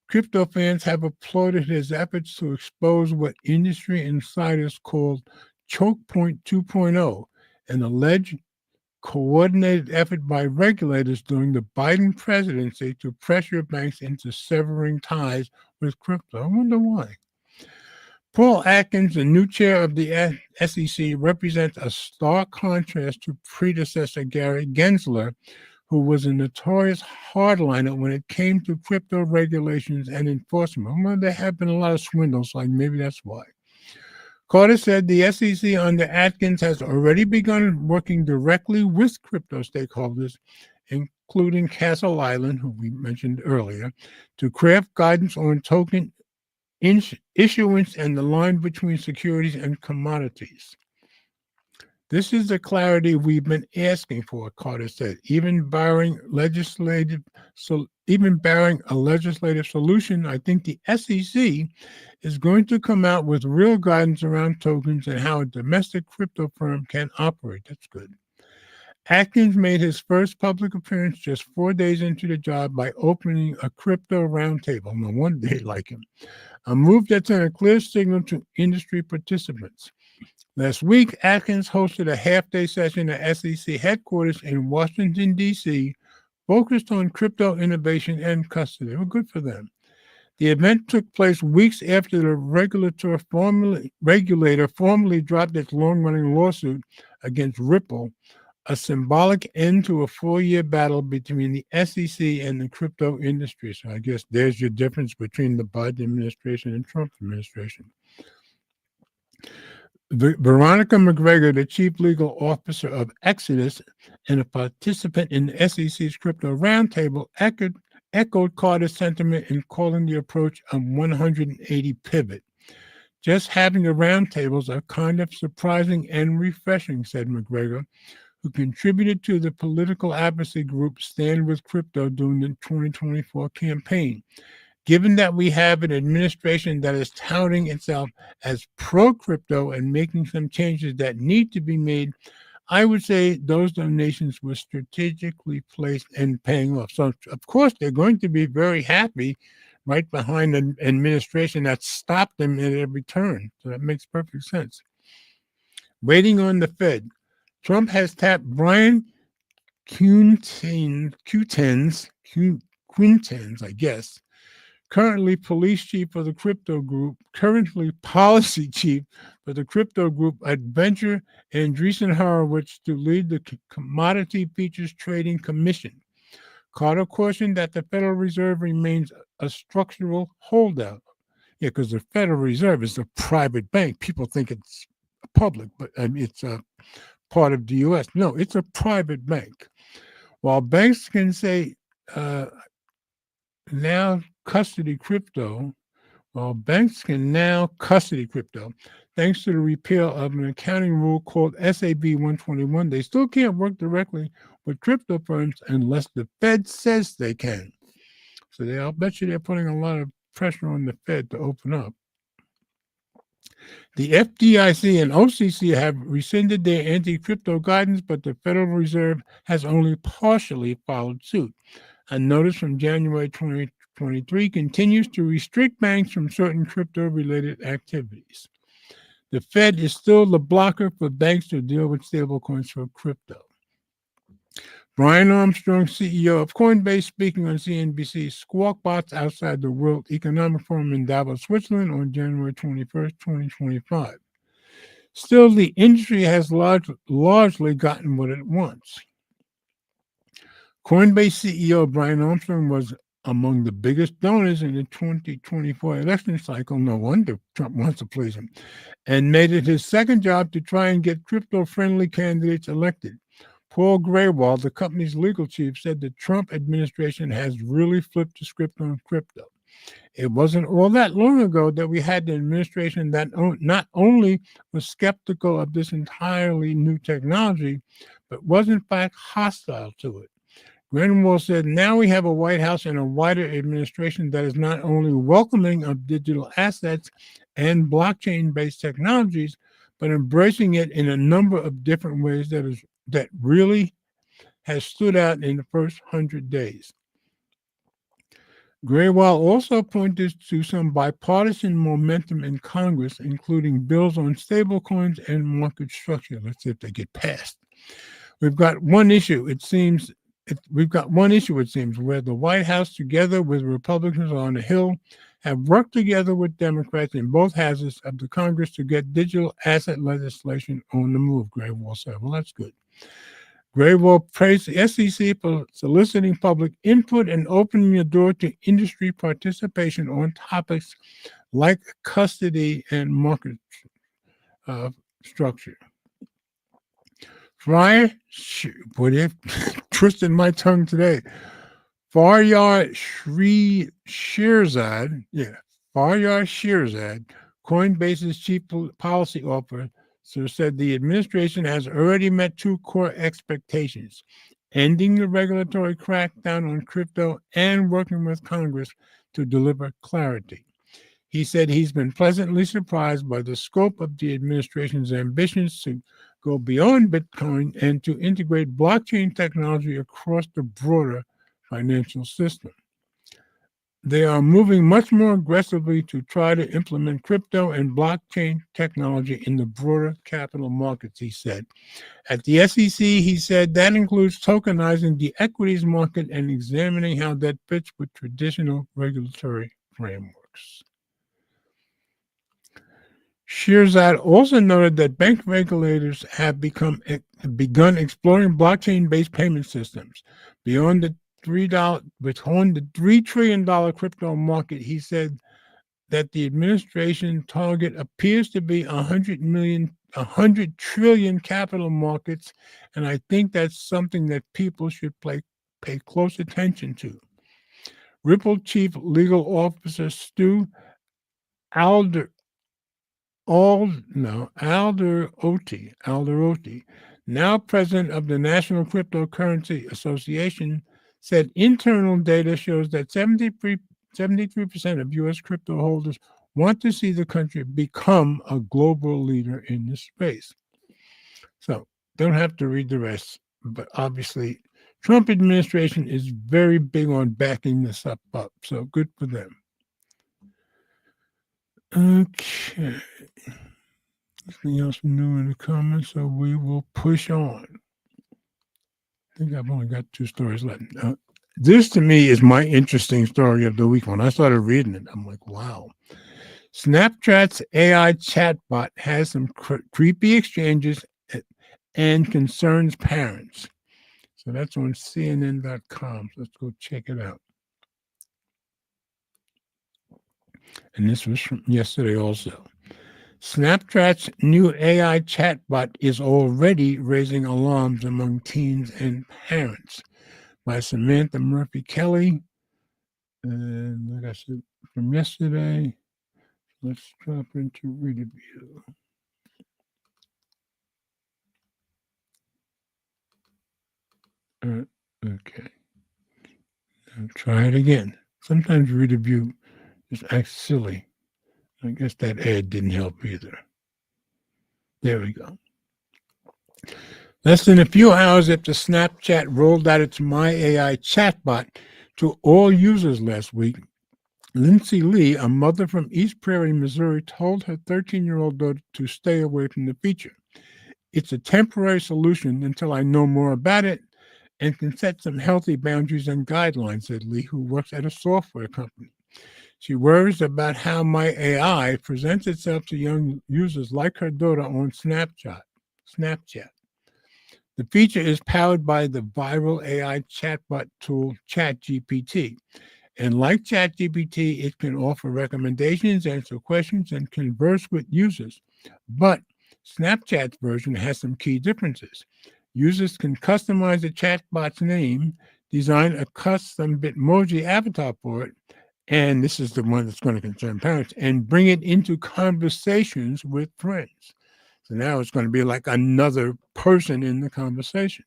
Crypto fans have applauded his efforts to expose what industry insiders called Choke Point 2.0, an alleged coordinated effort by regulators during the Biden presidency to pressure banks into severing ties with crypto. I wonder why. Paul Atkins, the new chair of the SEC, represents a stark contrast to predecessor Gary Gensler, who was a notorious hardliner when it came to crypto regulations and enforcement. Well, there have been a lot of swindles, like maybe that's why. Carter said the SEC under Atkins has already begun working directly with crypto stakeholders, including Castle Island, who we mentioned earlier, to craft guidance on token issuance and the line between securities and commodities. This is the clarity we've been asking for, Carter said. Even barring a legislative solution, I think the SEC is going to come out with real guidance around tokens and how a domestic crypto firm can operate. That's good. Atkins made his first public appearance just 4 days into the job by opening a crypto roundtable. No wonder they like him. A move that sent a clear signal to industry participants. Last week, Atkins hosted a half-day session at SEC headquarters in Washington, D.C., focused on crypto innovation and custody. Well, good for them. The event took place weeks after the regulator formally dropped its long-running lawsuit against Ripple, a symbolic end to a 4-year battle between the SEC and the crypto industry. So I guess there's your difference between the Biden administration and Trump administration. Veronica McGregor, the chief legal officer of Exodus and a participant in the SEC's crypto roundtable, echoed Carter's sentiment in calling the approach a 180 pivot. Just having the roundtables are kind of surprising and refreshing, said McGregor, who contributed to the political advocacy group Stand With Crypto during the 2024 campaign. Given that we have an administration that is touting itself as pro-crypto and making some changes that need to be made, I would say those donations were strategically placed and paying off. So, of course, they're going to be very happy right behind an administration that stopped them at every turn. So that makes perfect sense. Waiting on the Fed. Trump has tapped Brian Quintenz, I guess, currently policy chief for the crypto group, currently policy chief for the crypto group Adventure, Andreessen Horowitz, to lead the Commodity Futures Trading Commission. Carter cautioned that the Federal Reserve remains a structural holdout. Yeah, because the Federal Reserve is a private bank. People think it's public, but it's a part of the U.S. No, it's a private bank. While banks can say now custody crypto, thanks to the repeal of an accounting rule called SAB 121. They still can't work directly with crypto firms unless the Fed says they can. So I'll bet you they're putting a lot of pressure on the Fed to open up. The FDIC and OCC have rescinded their anti-crypto guidance, but the Federal Reserve has only partially followed suit. A notice from January 2023 continues to restrict banks from certain crypto-related activities. The Fed is still the blocker for banks to deal with stablecoins for crypto. Brian Armstrong, CEO of Coinbase, speaking on CNBC's Squawk Box outside the World Economic Forum in Davos, Switzerland on January 21st, 2025. Still, the industry has largely gotten what it wants. Coinbase CEO Brian Armstrong was among the biggest donors in the 2024 election cycle. No wonder Trump wants to please him, and made it his second job to try and get crypto-friendly candidates elected. Paul Grewal, the company's legal chief, said the Trump administration has really flipped the script on crypto. It wasn't all that long ago that we had an administration that not only was skeptical of this entirely new technology, but was in fact hostile to it. Grewal said, now we have a White House and a wider administration that is not only welcoming of digital assets and blockchain-based technologies, but embracing it in a number of different ways that really has stood out in the first 100 days. Grewal also pointed to some bipartisan momentum in Congress, including bills on stablecoins and market structure. Let's see if they get passed. We've got one issue, it seems, where the White House, together with Republicans on the Hill, have worked together with Democrats in both houses of the Congress to get digital asset legislation on the move, Grewal said. Well, that's good. Grewal praised the SEC for soliciting public input and opening the door to industry participation on topics like custody and market structure. Twisted my tongue today. Faryar Shirzad, Coinbase's chief policy officer, said the administration has already met two core expectations: ending the regulatory crackdown on crypto and working with Congress to deliver clarity. He said he's been pleasantly surprised by the scope of the administration's ambitions to go beyond Bitcoin and to integrate blockchain technology across the broader financial system. They are moving much more aggressively to try to implement crypto and blockchain technology in the broader capital markets, he said. At the SEC, he said that includes tokenizing the equities market and examining how that fits with traditional regulatory frameworks. Shirzad also noted that bank regulators have begun exploring blockchain-based payment systems. Beyond the $3 trillion crypto market, he said that the administration target appears to be 100 trillion capital markets, and I think that's something that people should pay close attention to. Ripple Chief Legal Officer Stu Alderoty, now president of the National Cryptocurrency Association, said internal data shows that 73% of U.S. crypto holders want to see the country become a global leader in this space. So, don't have to read the rest, but obviously, Trump administration is very big on backing this up, so good for them. Okay. Anything else new in the comments, so we will push on. I think I've only got 2 stories left. This, to me, is my interesting story of the week. When I started reading it, I'm like, wow. Snapchat's AI chatbot has some creepy exchanges and concerns parents. So that's on CNN.com. So let's go check it out. And this was from yesterday also. Snapchat's new AI chatbot is already raising alarms among teens and parents, by Samantha Murphy Kelly. And like I said, from yesterday, let's drop into read review. Okay. I'll try it again. Sometimes read review just acts silly. I guess that ad didn't help either. There we go. Less than a few hours after Snapchat rolled out its My AI chatbot to all users last week, Lindsay Lee, a mother from East Prairie, Missouri, told her 13-year-old daughter to stay away from the feature. It's a temporary solution until I know more about it, and can set some healthy boundaries and guidelines, said Lee, who works at a software company. She worries about how my AI presents itself to young users like her daughter on Snapchat. The feature is powered by the viral AI chatbot tool ChatGPT. And like ChatGPT, it can offer recommendations, answer questions, and converse with users. But Snapchat's version has some key differences. Users can customize the chatbot's name, design a custom Bitmoji avatar for it, and this is the one that's going to concern parents, and bring it into conversations with friends. So now it's going to be like another person in the conversation.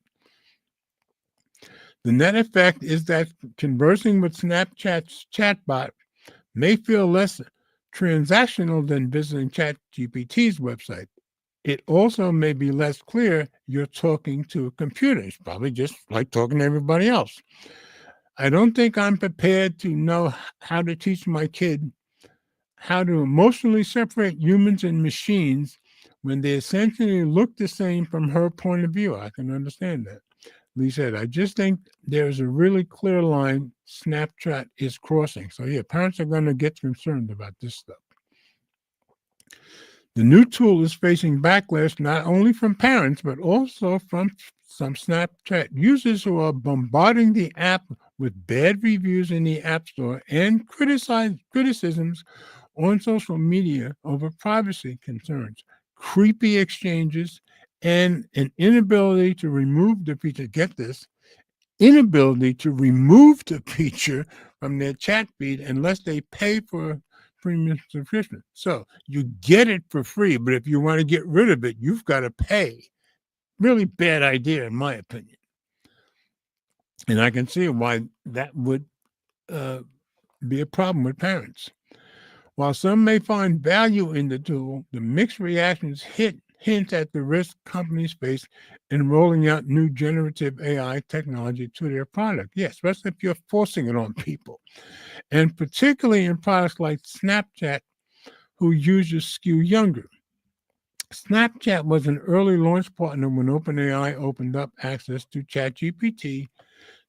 The net effect is that conversing with Snapchat's chatbot may feel less transactional than visiting ChatGPT's website. It also may be less clear you're talking to a computer. It's probably just like talking to everybody else. I don't think I'm prepared to know how to teach my kid how to emotionally separate humans and machines when they essentially look the same from her point of view. I can understand that. Lee said, I just think there's a really clear line Snapchat is crossing. So, yeah, parents are going to get concerned about this stuff. The new tool is facing backlash not only from parents, but also from some Snapchat users who are bombarding the app with bad reviews in the App Store and criticisms on social media over privacy concerns, creepy exchanges, and an inability to remove the feature. Get this, inability to remove the feature from their chat feed unless they pay for a premium subscription. So you get it for free, but if you want to get rid of it, you've got to pay. Really bad idea, in my opinion. And I can see why that would be a problem with parents. While some may find value in the tool, the mixed reactions hint at the risk companies face in rolling out new generative AI technology to their product. Yes, especially if you're forcing it on people. And particularly in products like Snapchat, whose users skew younger. Snapchat was an early launch partner when OpenAI opened up access to ChatGPT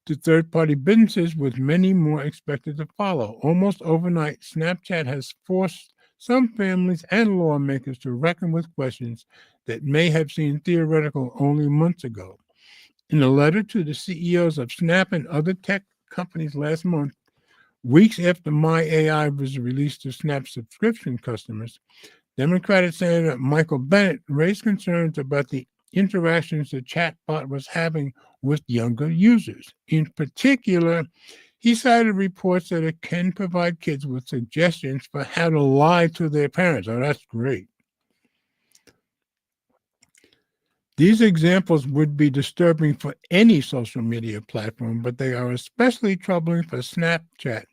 to third-party businesses, with many more expected to follow. Almost overnight, Snapchat has forced some families and lawmakers to reckon with questions that may have seemed theoretical only months ago. In a letter to the CEOs of Snap and other tech companies last month, weeks after My AI was released to Snap subscription customers, Democratic Senator Michael Bennet raised concerns about the interactions the chatbot was having with younger users. In particular, he cited reports that it can provide kids with suggestions for how to lie to their parents. Oh, that's great. These examples would be disturbing for any social media platform, but they are especially troubling for Snapchat,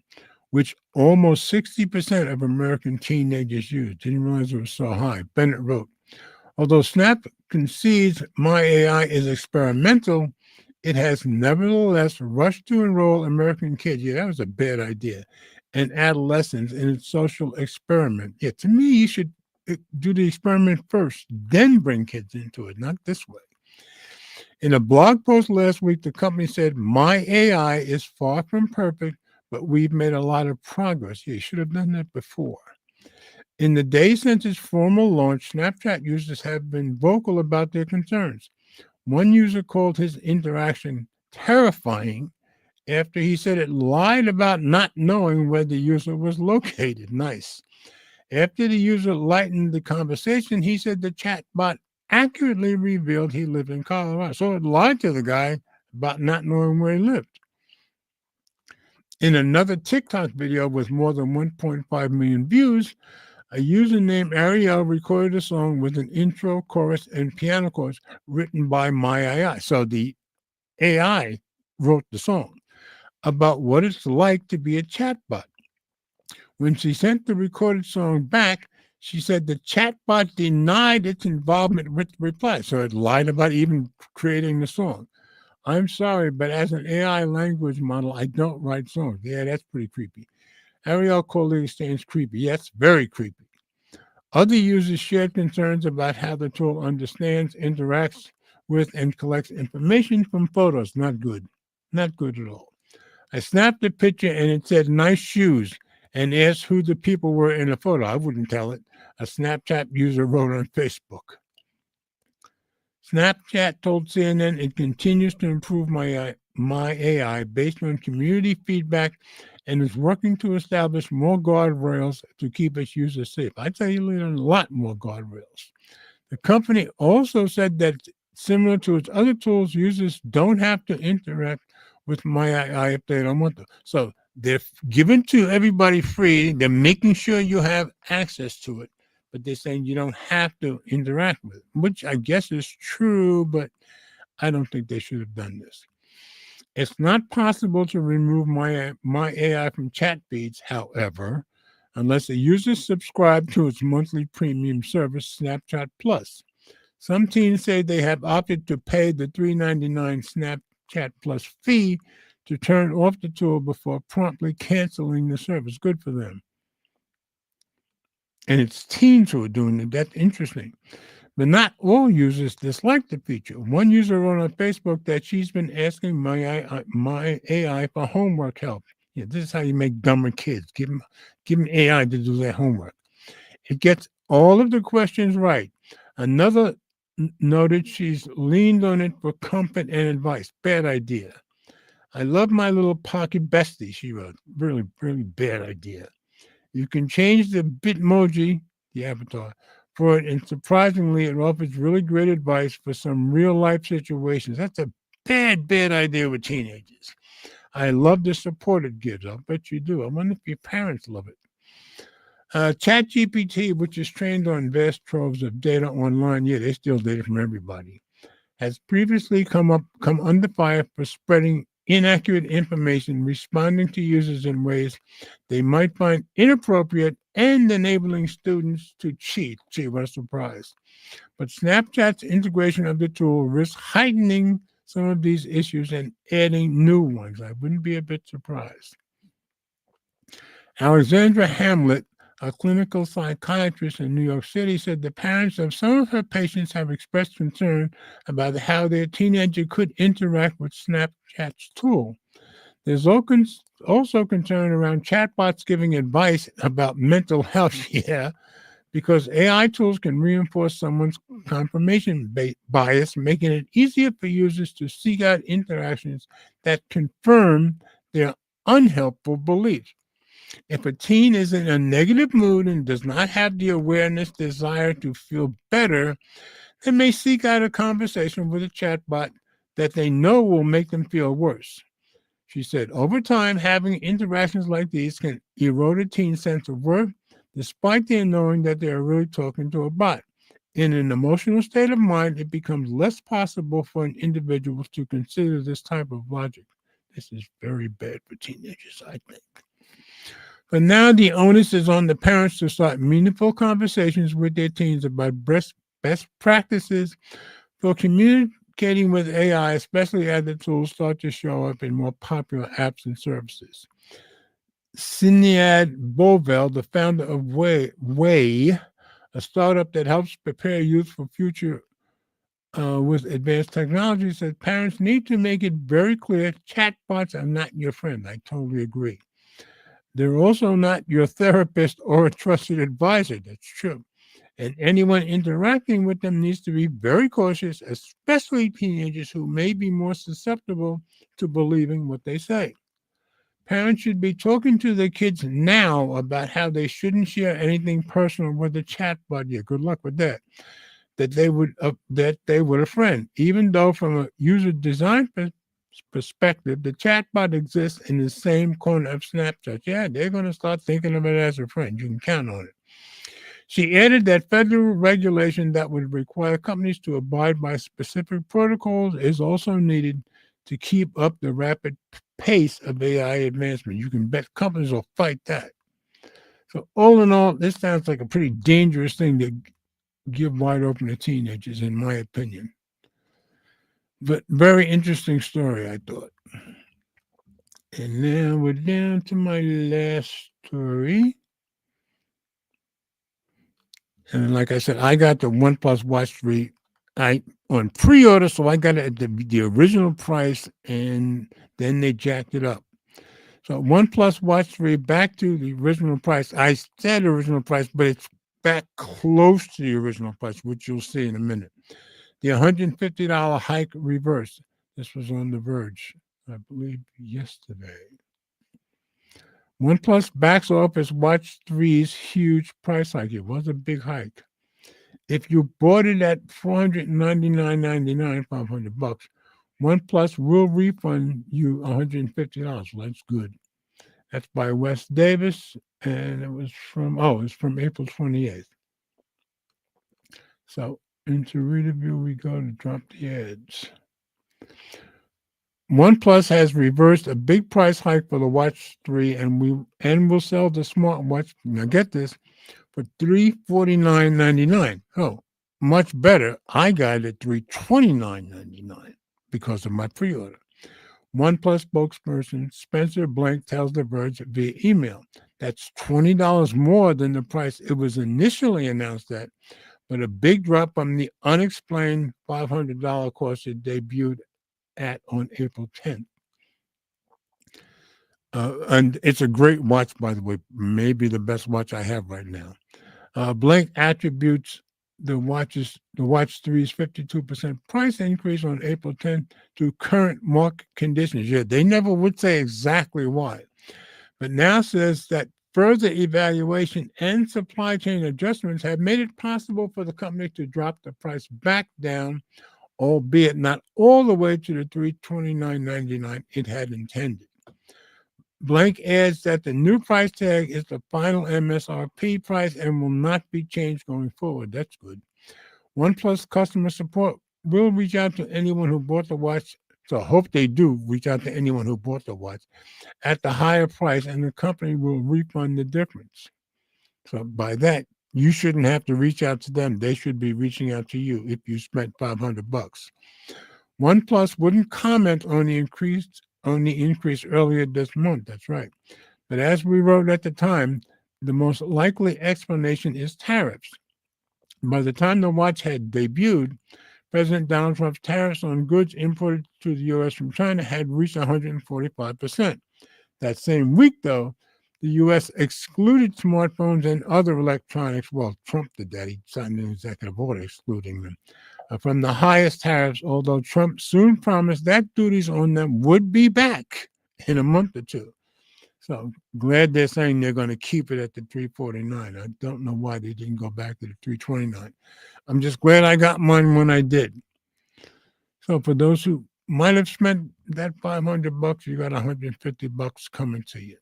which almost 60% of American teenagers use. Didn't realize it was so high. Bennett wrote, although Snap concedes My AI is experimental, it has nevertheless rushed to enroll American kids. Yeah, that was a bad idea. And adolescents in its social experiment. Yeah, to me, you should do the experiment first, then bring kids into it, not this way. In a blog post last week, the company said, My AI is far from perfect, but we've made a lot of progress. Yeah, you should have done that before. In the days since its formal launch, Snapchat users have been vocal about their concerns. One user called his interaction terrifying after he said it lied about not knowing where the user was located. Nice. After the user lightened the conversation, he said the chatbot accurately revealed he lived in Colorado. So it lied to the guy about not knowing where he lived. In another TikTok video with more than 1.5 million views, a user named Ariel recorded a song with an intro, chorus, and piano chords written by My AI. So the AI wrote the song about what it's like to be a chatbot. When she sent the recorded song back, she said the chatbot denied its involvement with the reply. So it lied about even creating the song. I'm sorry, but as an AI language model, I don't write songs. Yeah, that's pretty creepy. Ariel Coley stands creepy. Yes, very creepy. Other users shared concerns about how the tool understands, interacts with and collects information from photos. Not good. Not good at all. I snapped a picture and it said nice shoes and asked who the people were in the photo. I wouldn't tell it. A Snapchat user wrote on Facebook. Snapchat told CNN it continues to improve my AI based on community feedback and is working to establish more guardrails to keep its users safe. I tell you, a lot more guardrails. The company also said that similar to its other tools, users don't have to interact with my AI if they don't want to. So they're given to everybody free. They're making sure you have access to it, but they're saying you don't have to interact with it, which I guess is true, but I don't think they should have done this. It's not possible to remove my AI from chat feeds, however, unless a user subscribes to its monthly premium service, Snapchat Plus. Some teens say they have opted to pay the $3.99 Snapchat Plus fee to turn off the tool before promptly canceling the service. Good for them. And it's teens who are doing it. That's interesting. But not all users dislike the feature. One user wrote on Facebook that she's been asking my AI for homework help. Yeah, this is how you make dumber kids. Give them AI to do their homework. It gets all of the questions right. Another noted she's leaned on it for comfort and advice. Bad idea. I love my little pocket bestie, she wrote. Really, really bad idea. You can change the Bitmoji, the avatar, for it, and surprisingly, it offers really great advice for some real life situations. That's a bad idea with teenagers. I love the support it gives. I'll bet you do. I wonder if your parents love it. ChatGPT, which is trained on vast troves of data online, yeah, they steal data from everybody, has previously come under fire for spreading inaccurate information, responding to users in ways they might find inappropriate, and enabling students to cheat. Gee, what a surprise. But Snapchat's integration of the tool risks heightening some of these issues and adding new ones. I wouldn't be a bit surprised. Alexandra Hamlet, a clinical psychiatrist in New York City, said the parents of some of her patients have expressed concern about how their teenager could interact with Snapchat's tool. There's also concern around chatbots giving advice about mental health, yeah, because AI tools can reinforce someone's confirmation bias, making it easier for users to seek out interactions that confirm their unhelpful beliefs. If a teen is in a negative mood and does not have the awareness, desire to feel better, they may seek out a conversation with a chatbot that they know will make them feel worse. She said, over time, having interactions like these can erode a teen's sense of worth, despite their knowing that they are really talking to a bot. In an emotional state of mind, it becomes less possible for an individual to consider this type of logic. This is very bad for teenagers, I think. But now the onus is on the parents to start meaningful conversations with their teens about best practices for communicating with AI, especially as the tools start to show up in more popular apps and services. Sinead Bovell, the founder of Way, a startup that helps prepare youth for future with advanced technology, said parents need to make it very clear chatbots are not your friend. I totally agree. They're also not your therapist or a trusted advisor. That's true. And anyone interacting with them needs to be very cautious, especially teenagers who may be more susceptible to believing what they say. Parents should be talking to their kids now about how they shouldn't share anything personal with a chatbot. Yeah, good luck with that. That they would a friend, even though from a user design perspective, the chatbot exists in the same corner of Snapchat. Yeah, they're going to start thinking of it as a friend. You can count on it. She added that federal regulation that would require companies to abide by specific protocols is also needed to keep up the rapid pace of AI advancement. You can bet companies will fight that. So all in all, this sounds like a pretty dangerous thing to give wide open to teenagers, in my opinion. But very interesting story, I thought. And now we're down to my last story. And like I said, I got the OnePlus Watch 3 on pre-order, so I got it at the original price, and then they jacked it up. So OnePlus Watch 3 back to the original price. I said original price, but it's back close to the original price, which you'll see in a minute. The $150 hike reversed. This was on The Verge, I believe, yesterday. OnePlus backs off its Watch 3's huge price hike. It was a big hike. If you bought it at $499.99, $500, OnePlus will refund you $150. Well, that's good. That's by Wes Davis, and it's from April 28th. So into Readerview we go to drop the ads. OnePlus has reversed a big price hike for the Watch 3, and will sell the smartwatch. Now get this, for $349.99. Oh, much better. I got it at $329.99 because of my pre-order. OnePlus spokesperson Spencer Blank tells The Verge via email that's $20 more than the price it was initially announced at, but a big drop from the unexplained $500 cost it debuted at on April 10th. And it's a great watch, by the way, maybe the best watch I have right now. Blank attributes the Watch 3's 52% price increase on April 10th to current market conditions. Yeah, they never would say exactly why, but now says that further evaluation and supply chain adjustments have made it possible for the company to drop the price back down, albeit not all the way to the $329.99 it had intended. Blank adds that the new price tag is the final MSRP price and will not be changed going forward. That's good. OnePlus customer support will reach out to anyone who bought the watch. So I hope they do reach out to anyone who bought the watch at the higher price, and the company will refund the difference. So by that, you shouldn't have to reach out to them. They should be reaching out to you if you spent $500. OnePlus wouldn't comment on the increase earlier this month. That's right. But as we wrote at the time, the most likely explanation is tariffs. By the time the watch had debuted, President Donald Trump's tariffs on goods imported to the U.S. from China had reached 145%. That same week, though, the U.S. excluded smartphones and other electronics. Well, Trump did that. He signed an executive order excluding them from the highest tariffs, although Trump soon promised that duties on them would be back in a month or two. So glad they're saying they're going to keep it at the $349. I don't know why they didn't go back to the $329. I'm just glad I got mine when I did. So for those who might have spent that $500, you got $150 coming to you.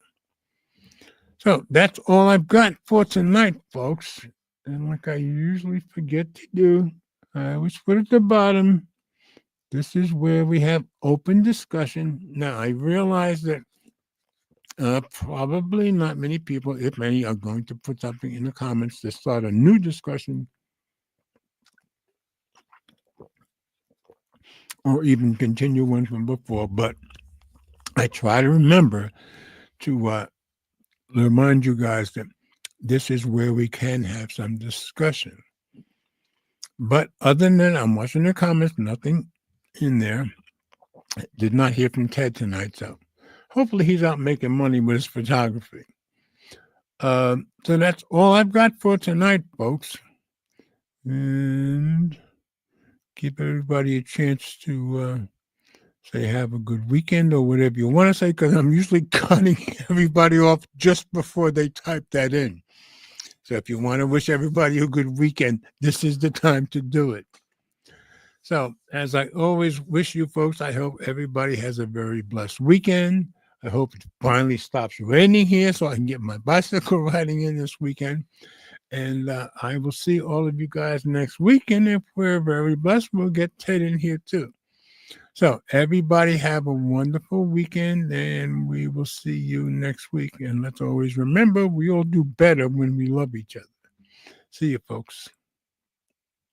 So that's all I've got for tonight, folks. And like I usually forget to do, I always put at the bottom, this is where we have open discussion. Now, I realize that probably not many people, if any, are going to put something in the comments to start a new discussion or even continue one from before. But I try to remember to remind you guys that this is where we can have some discussion. But other than that, I'm watching the comments, nothing in there. I did not hear from Ted tonight, so hopefully he's out making money with his photography. So that's all I've got for tonight, folks. And give everybody a chance to say have a good weekend or whatever you want to say, because I'm usually cutting everybody off just before they type that in. So if you want to wish everybody a good weekend, this is the time to do it. So as I always wish you folks, I hope everybody has a very blessed weekend. I hope it finally stops raining here so I can get my bicycle riding in this weekend. And I will see all of you guys next week. And if we're very blessed, we'll get Ted in here too. So everybody have a wonderful weekend, and we will see you next week. And let's always remember, we all do better when we love each other. See you, folks.